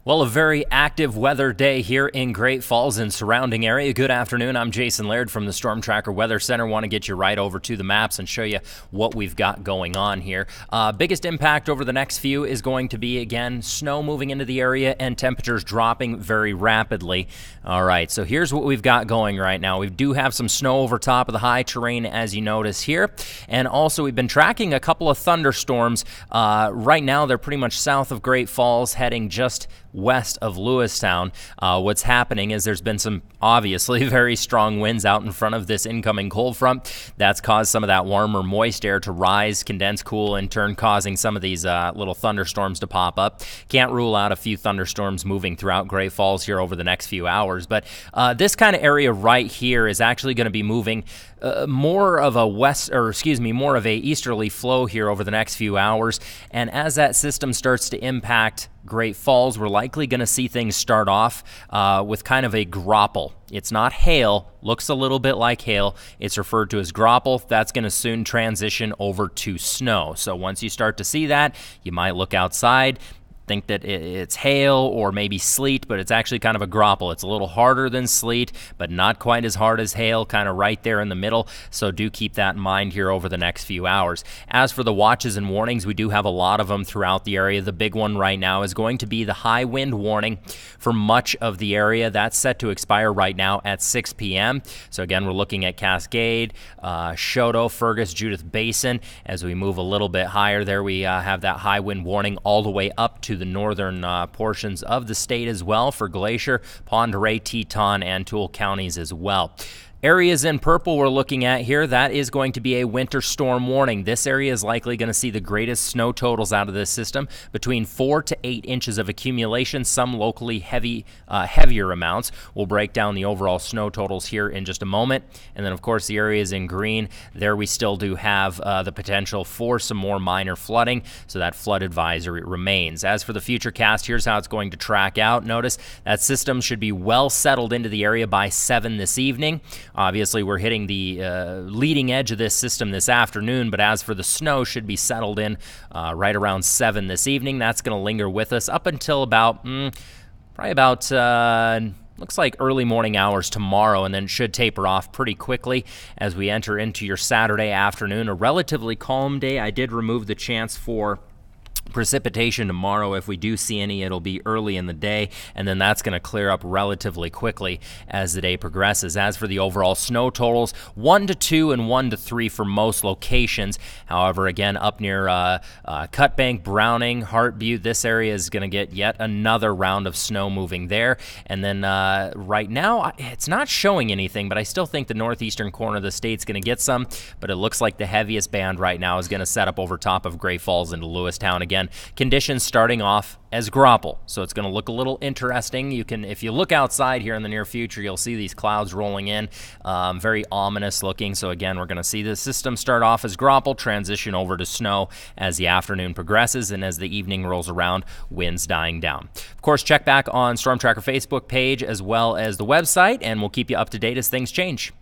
Well, a very active weather day here in Great Falls and surrounding area. Good afternoon. I'm Jason Laird from the Storm Tracker Weather Center. Want to get you right over to the maps and show you what we've got going on here. Biggest impact over the next few is going to be, again, snow moving into the area and temperatures dropping very rapidly. All right, so here's what we've got going right now. We do have some snow over top of the high terrain, as you notice here. And also, we've been tracking a couple of thunderstorms. Right now, they're pretty much south of Great Falls, heading just west of Lewistown. What's happening is there's been some obviously very strong winds out in front of this incoming cold front. That's caused some of that warmer, moist air to rise, condense, cool, in turn causing some of these little thunderstorms to pop up. Can't rule out a few thunderstorms moving throughout Great Falls here over the next few hours, but this kind of area right here is actually going to be moving more of a easterly flow here over the next few hours. And as that system starts to impact Great Falls, we're likely going to see things start off with kind of a graupel. It's not hail, looks a little bit like hail. It's referred to as graupel. That's going to soon transition over to snow. So once you start to see that, you might look outside, think that it's hail or maybe sleet, but it's actually kind of a graupel. It's a little harder than sleet, but not quite as hard as hail, kind of right there in the middle. So do keep that in mind here over the next few hours. As for the watches and warnings, we do have a lot of them throughout the area. The big one right now is going to be the high wind warning for much of the area. That's set to expire right now at 6 p.m. So again, we're looking at Cascade, Choteau, Fergus, Judith Basin. As we move a little bit higher there, we have that high wind warning all the way up to the northern portions of the state as well for Glacier, Pend Oreille, Teton, and Toole counties as well. Areas in purple we're looking at here, that is going to be a winter storm warning. This area is likely going to see the greatest snow totals out of this system, between 4 to 8 inches of accumulation, some locally heavier amounts. We'll break down the overall snow totals here in just a moment. And then, of course, the areas in green, there we still do have the potential for some more minor flooding, so that flood advisory remains. As for the future cast, here's how it's going to track out. Notice that system should be well settled into the area by 7 this evening. Obviously, we're hitting the leading edge of this system this afternoon, but as for the snow, should be settled in right around 7 this evening. That's going to linger with us up until about, looks like early morning hours tomorrow, and then should taper off pretty quickly as we enter into your Saturday afternoon. A relatively calm day. I did remove the chance for precipitation tomorrow. If we do see any, it'll be early in the day, and then that's going to clear up relatively quickly as the day progresses. As for the overall snow totals, 1 to 2 and 1 to 3 for most locations. However, again, up near Cutbank, Browning, Hart Butte, this area is going to get yet another round of snow moving there. And then right now, it's not showing anything, but I still think the northeastern corner of the state's going to get some, but it looks like the heaviest band right now is going to set up over top of Great Falls into Lewistown. Again, conditions starting off as graupel, so it's going to look a little interesting. You can, if you look outside here in the near future, you'll see these clouds rolling in, very ominous looking. So again, we're going to see the system start off as graupel, transition over to snow as the afternoon progresses, and as the evening rolls around, winds dying down. Of course, check back on Storm Tracker Facebook page as well as the website, and we'll keep you up to date as things change.